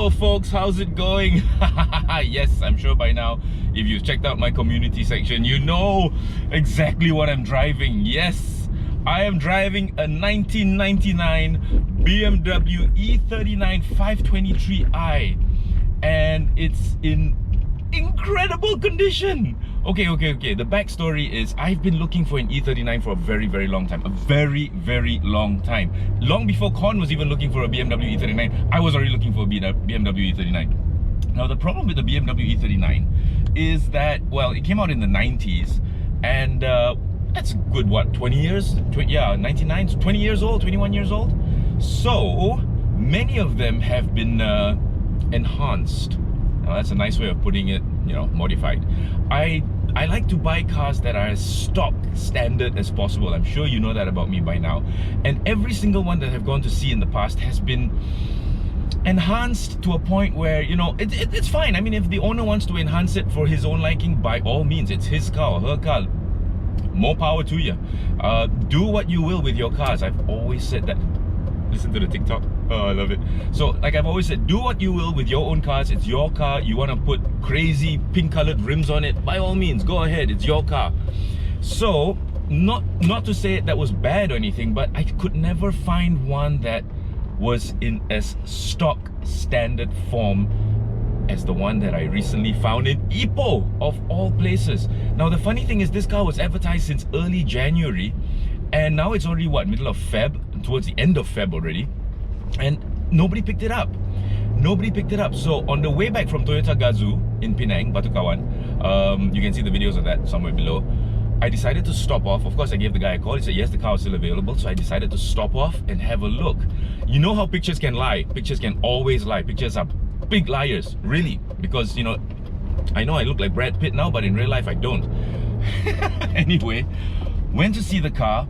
Hello folks, how's it going? Yes, I'm sure by now, if you've checked out my community section, you know exactly what I'm driving. Yes, I am driving a 1999 BMW E39 523i, and it's in incredible condition. Okay. The backstory is I've been looking for an E39 for a very long time. A very long time. Long before Con was even looking for a BMW E39, I was already looking for a BMW E39. Now the problem with the BMW E39 is that, well, it came out in the 90s, and that's a good, what, 20 years? 99, 20 years old, 21 years old. So many of them have been enhanced. Now that's a nice way of putting it, you know, modified. I like to buy cars that are as stock standard as possible. I'm sure you know that about me by now. And every single one that I've gone to see in the past has been enhanced to a point where, you know, it's fine. I mean, if the owner wants to enhance it for his own liking, by all means, it's his car or her car. More power to you. Do what you will with your cars. I've always said that. Listen to the TikTok. Oh, I love it. So, like I've always said, do what you will with your own cars. It's your car. You want to put crazy pink colored rims on it, by all means, go ahead. It's your car. So, not to say that was bad or anything, but I could never find one that was in as stock standard form as the one that I recently found in Ipoh, of all places. Now, the funny thing is, this car was advertised since early January, and now it's already, what, middle of Feb, towards the end of Feb already, and nobody picked it up. So on the way back from Toyota Gazoo in Penang, Batu Kawan, you can see the videos of that somewhere below, I decided to stop off. Of course, I gave the guy a call. He said yes, the car was still available. So I decided to stop off and have a look. You know how pictures can lie. Pictures can always lie. Pictures are big liars, really, because, you know, I know I look like Brad Pitt now, but in real life I don't. Anyway, went to see the car.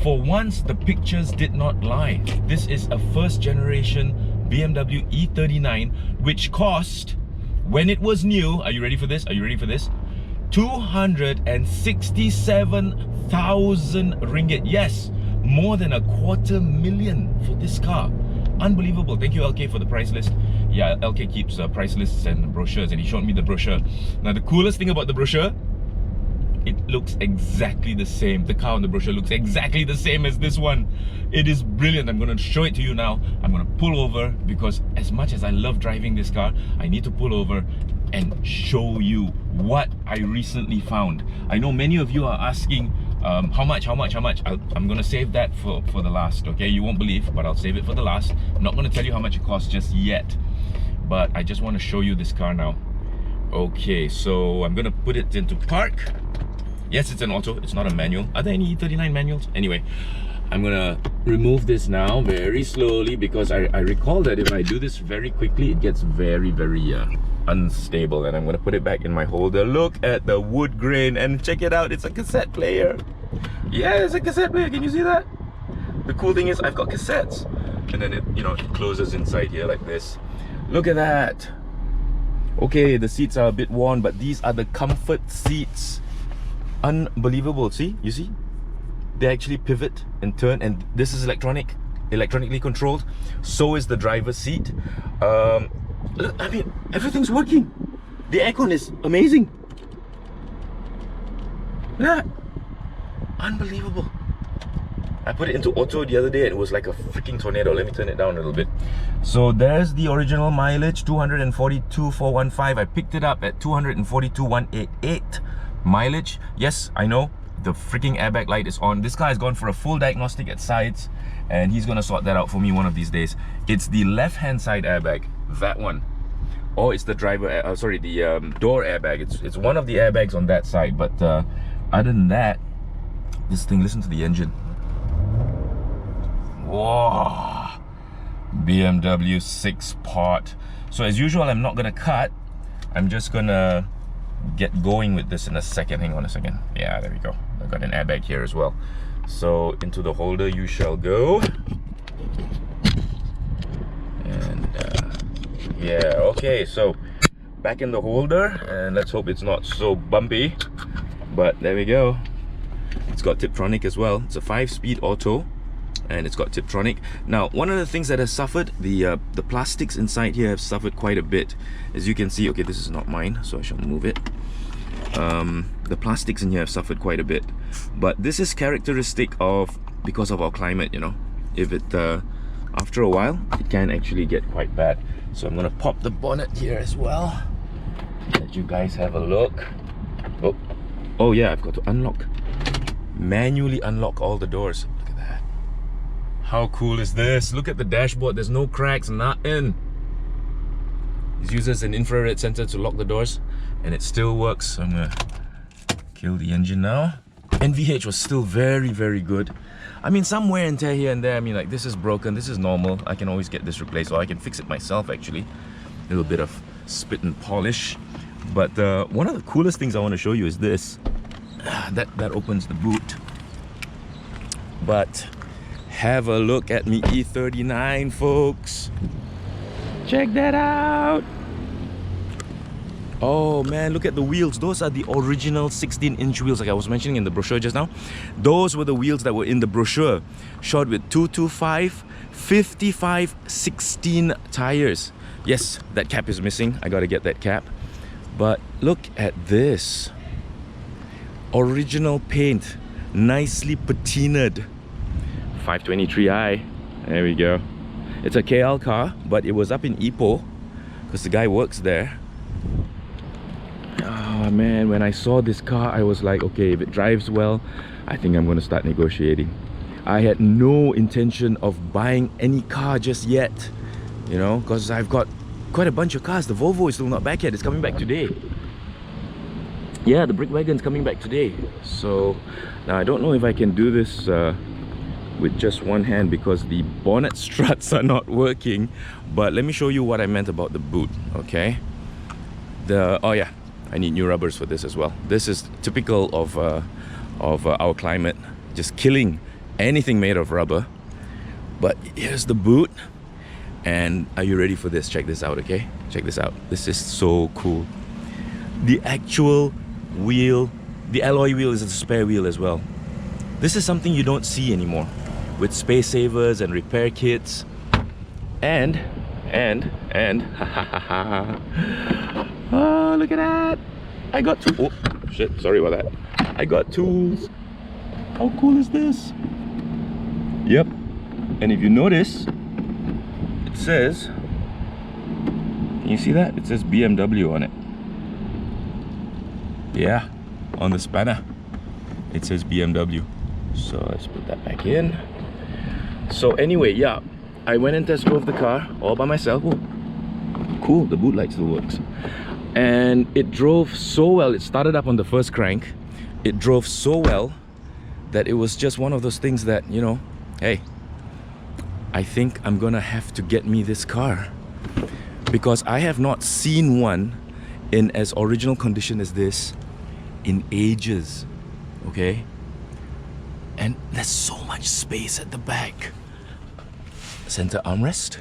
For once, the pictures did not lie. This is a first generation BMW E39, which cost, when it was new, are you ready for this? 267,000 ringgit. Yes, more than $250,000 for this car. Unbelievable. Thank you, LK, for the price list. Yeah, LK keeps price lists and brochures, and he showed me the brochure. Now, the coolest thing about the brochure, it looks exactly the same. The car on the brochure looks exactly the same as this one. It is brilliant. I'm going to show it to you now. I'm going to pull over, because as much as I love driving this car, I need to pull over and show you what I recently found. I know many of you are asking, how much? I'm going to save that for the last, okay? You won't believe, but I'll save it for the last. I'm not going to tell you how much it costs just yet, but I just want to show you this car now. Okay, so I'm going to put it into park. Yes, it's an auto, it's not a manual. Are there any E39 manuals? Anyway, I'm gonna remove this now very slowly, because I recall that if I do this very quickly, it gets very unstable. And I'm gonna put it back in my holder. Look at the wood grain, and check it out, it's a cassette player. Yeah, it's a cassette player, can you see that? The cool thing is I've got cassettes, and then it, you know, it closes inside here like this. Look at that. Okay, the seats are a bit worn, but these are the comfort seats. Unbelievable. See, you see, they actually pivot and turn, and this is electronically controlled. So is the driver's seat. Look, I mean, everything's working. The aircon is amazing. Yeah, unbelievable. I put it into auto the other day and it was like a freaking tornado. Let me turn it down a little bit. So there's the original mileage, 242,415. I picked it up at 242,188 mileage. Yes, I know, the freaking airbag light is on. This car has gone for a full diagnostic at sides, and he's gonna sort that out for me one of these days. It's the left hand side airbag, that one, or it's the driver the door airbag. It's one of the airbags on that side. But other than that, this thing, listen to the engine. Whoa, BMW 6-part. So as usual, I'm not gonna cut. I'm just gonna get going with this in a second. Hang on a second. Yeah, there we go. I've got an airbag here as well. So into the holder you shall go. And yeah, okay, so back in the holder, and let's hope it's not so bumpy, but there we go. It's got Tiptronic as well. It's a 5-speed auto. and it's got Tiptronic. Now, one of the things that has suffered, the plastics inside here have suffered quite a bit. As you can see, okay, this is not mine, so I shall move it. The plastics in here have suffered quite a bit, but this is characteristic of because of our climate, you know. If it after a while, it can actually get quite bad. So I'm gonna pop the bonnet here as well. Let you guys have a look. Oh yeah, I've got to unlock, manually unlock all the doors. Look at that. How cool is this? Look at the dashboard. There's no cracks, nothing. It uses an infrared sensor to lock the doors, and it still works. So I'm gonna kill the engine now. NVH was still very, very good. I mean, some wear and tear here and there. I mean, like, this is broken, this is normal. I can always get this replaced, or I can fix it myself actually. A little bit of spit and polish. But one of the coolest things I want to show you is this. That opens the boot. But have a look at me E39, folks. Check that out. Oh man, look at the wheels. Those are the original 16-inch wheels, like I was mentioning in the brochure just now. Those were the wheels that were in the brochure, shod with 225 55 16 tires. Yes, that cap is missing. I gotta get that cap. But look at this. Original paint, nicely patinaed. 523i. There we go. It's a KL car, but it was up in Ipoh because the guy works there. Oh man, when I saw this car, I was like, okay, if it drives well, I think I'm going to start negotiating. I had no intention of buying any car just yet, you know, because I've got quite a bunch of cars. The Volvo is still not back yet. It's coming back today. Yeah, the brick wagon's coming back today. So now I don't know if I can do this with just one hand because the bonnet struts are not working. But let me show you what I meant about the boot, okay? Oh yeah, I need new rubbers for this as well. This is typical of our climate, just killing anything made of rubber. But here's the boot. And are you ready for this? Check this out, okay? Check this out. This is so cool. The actual wheel, the alloy wheel is a spare wheel as well. This is something you don't see anymore with space savers and repair kits. And oh, look at that. I got oh shit, sorry about that. I got tools. How cool is this? Yep. And if you notice, it says, can you see that? It says BMW on it. Yeah, on the spanner it says BMW. So let's put that back in. So anyway, yeah, I went and test drove the car all by myself. Oh, cool, the boot light still works. And it drove so well. It started up on the first crank. It drove so well that it was just one of those things that, you know, hey, I think I'm gonna have to get me this car, because I have not seen one in as original condition as this in ages, okay? And there's so much space at the back. Center armrest,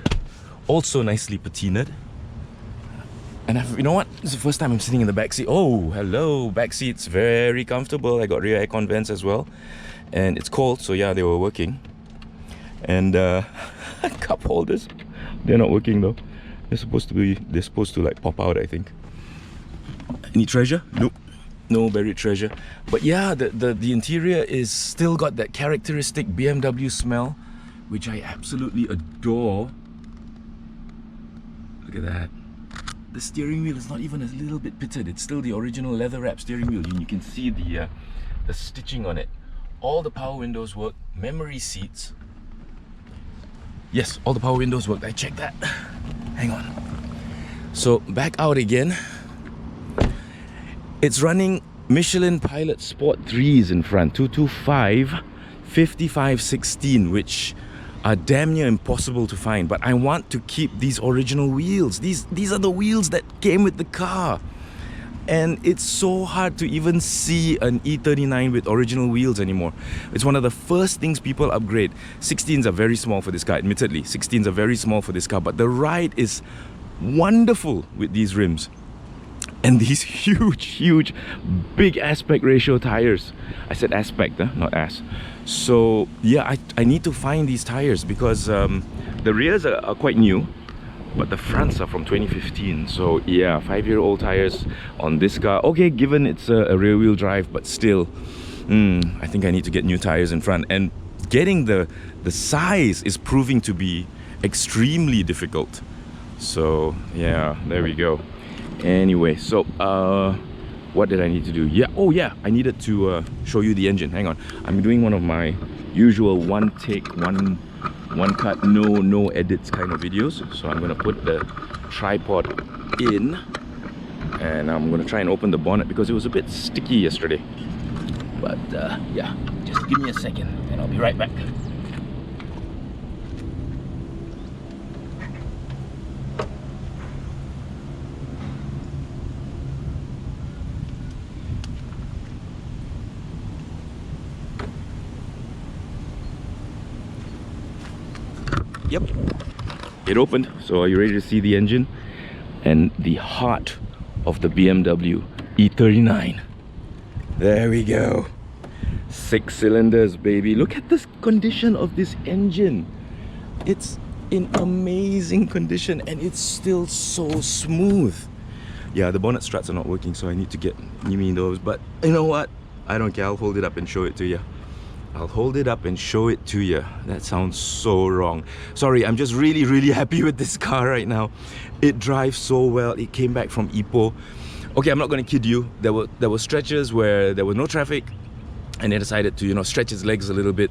also nicely patinaed. And you know what? This is the first time I'm sitting in the back seat. Oh, hello, back seat's very comfortable. I got rear aircon vents as well, and it's cold, so yeah, they were working. And cup holders, they're not working though. They're supposed to like pop out, I think. Any treasure? Nope, no buried treasure. But yeah, the interior is still got that characteristic BMW smell, which I absolutely adore. Look at that. The steering wheel is not even a little bit pitted. It's still the original leather wrap steering wheel. You can see the stitching on it. All the power windows work. Memory seats. Yes, all the power windows work. I checked that. Hang on. So back out again. It's running Michelin Pilot Sport 3s in front. 225 55 16, which are damn near impossible to find. But I want to keep these original wheels. These are the wheels that came with the car. And it's so hard to even see an E39 with original wheels anymore. It's one of the first things people upgrade. 16s are very small for this car, admittedly. 16s are very small for this car, but the ride is wonderful with these rims. And these huge, big aspect ratio tires. I said aspect, not ass. So yeah, I need to find these tires because the rears are quite new, but the fronts are from 2015. So yeah, 5-year-old tires on this car. Okay, given it's a rear wheel drive, but still, I think I need to get new tires in front. And getting the size is proving to be extremely difficult. So yeah, there we go. Anyway, so what did I need to do? Yeah, oh yeah, I needed to show you the engine. Hang on, I'm doing one of my usual one take, one cut, no edits kind of videos. So I'm gonna put the tripod in and I'm gonna try and open the bonnet because it was a bit sticky yesterday. But yeah, just give me a second and I'll be right back. Yep, it opened. So are you ready to see the engine and the heart of the BMW E39? There we go. 6 cylinders, baby. Look at this condition of this engine. It's in amazing condition and it's still so smooth. Yeah, the bonnet struts are not working, so I need to get me those. But you know what? I don't care. I'll hold it up and show it to you. I'll hold it up and show it to you. That sounds so wrong. Sorry, I'm just really happy with this car right now. It drives so well. It came back from Ipoh. Okay, I'm not going to kid you. There were stretches where there was no traffic and they decided to, you know, stretch its legs a little bit.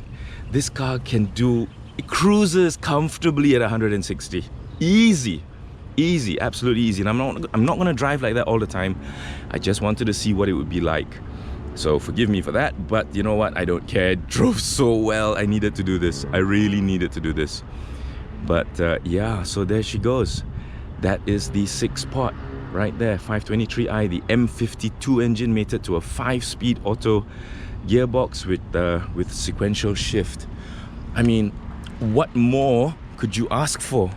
This car can do, it cruises comfortably at 160. Easy, absolutely easy. And I'm not going to drive like that all the time. I just wanted to see what it would be like. So forgive me for that, but you know what? I don't care. It drove so well. I needed to do this. I really needed to do this. But yeah, so there she goes. That is the 6-pot right there, 523i, the M52 engine mated to a 5-speed auto gearbox with sequential shift. I mean, what more could you ask for?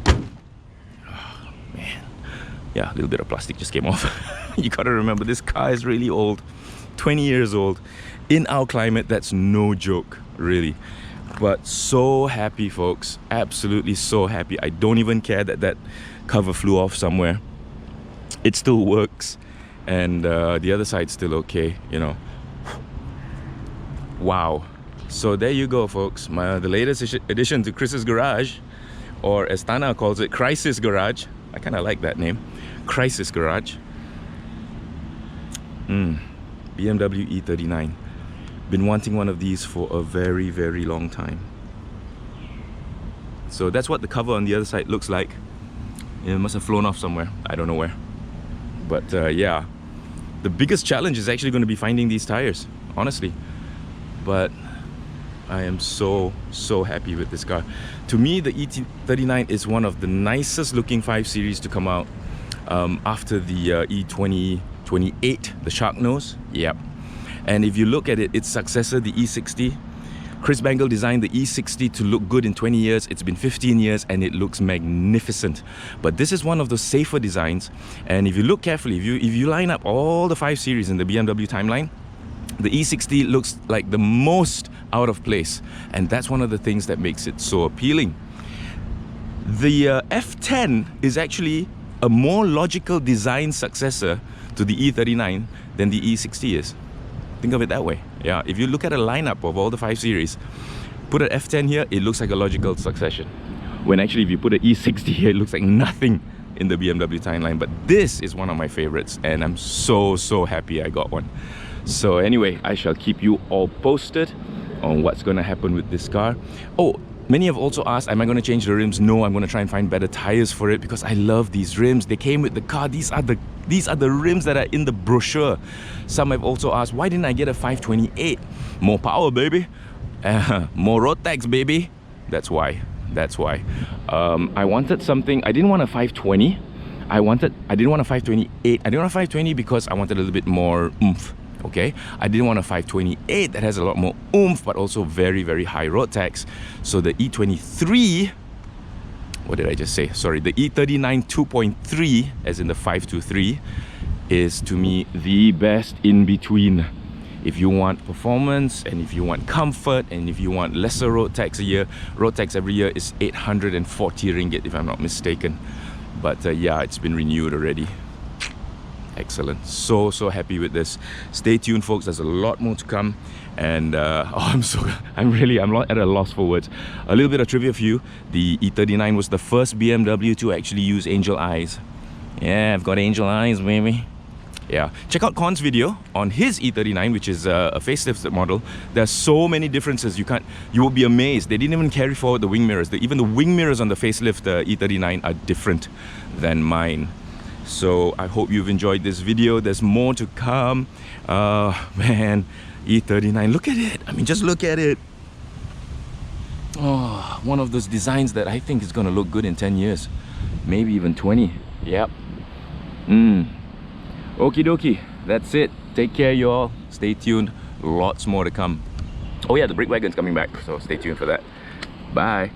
Oh, man. Yeah, a little bit of plastic just came off. You gotta remember, this car is really old, 20 years old. In our climate, that's no joke, really. But so happy, folks, absolutely so happy. I don't even care that cover flew off somewhere. It still works, and the other side's still okay, you know. Wow. So there you go, folks. The latest addition to Chris's Garage, or as Tana calls it, Crisis Garage. I kind of like that name, Crisis Garage. BMW E39. Been wanting one of these for a very long time. So that's what the cover on the other side looks like. It must have flown off somewhere. I don't know where. But yeah, the biggest challenge is actually going to be finding these tires, honestly. But I am so happy with this car. To me, the E39 is one of the nicest looking 5 Series to come out after the E28, the shark nose. Yep. And if you look at it, its successor, the E60, Chris Bangle designed the E60 to look good in 20 years. It's been 15 years and it looks magnificent. But this is one of those safer designs. And if you look carefully, if you line up all the 5 Series in the BMW timeline, the E60 looks like the most out of place. And that's one of the things that makes it so appealing. The F10 is actually a more logical design successor to the E39 than the E60 is. Think of it that way. Yeah, if you look at a lineup of all the 5 Series, put an F10 here, it looks like a logical succession. When actually if you put an E60 here, it looks like nothing in the BMW timeline. But this is one of my favorites and I'm so happy I got one. So anyway, I shall keep you all posted on what's going to happen with this car. Oh, many have also asked, am I going to change the rims? No, I'm going to try and find better tires for it because I love these rims. They came with the car. These are the rims that are in the brochure. Some have also asked, why didn't I get a 528? More power, baby. More road tax, baby. That's why. I wanted something. I didn't want a 520. I didn't want a 528. I didn't want a 520 because I wanted a little bit more oomph. Okay, I didn't want a 528 that has a lot more oomph but also very high road tax. So the E23, what did I just say? Sorry, the E39 2.3, as in the 523, is to me the best in between. If you want performance, and if you want comfort, and if you want lesser road tax a year, road tax every year is 840 ringgit if I'm not mistaken. But yeah, it's been renewed already. Excellent. So happy with this. Stay tuned, folks. There's a lot more to come. And I'm at a loss for words. A little bit of trivia for you. The E39 was the first BMW to actually use angel eyes. Yeah, I've got angel eyes, baby. Yeah, check out Con's video on his E39, which is a facelifted model. There's so many differences. You will be amazed. They didn't even carry forward the wing mirrors. Even the wing mirrors on the facelift E39 are different than mine. So I hope you've enjoyed this video. There's more to come. Man, E39, look at it. I mean, just look at it. Oh, one of those designs that I think is gonna look good in 10 years, maybe even 20. Yep. Okie dokie, that's it. Take care, y'all. Stay tuned. Lots more to come. Oh yeah, the brake wagon's coming back, so stay tuned for that. Bye.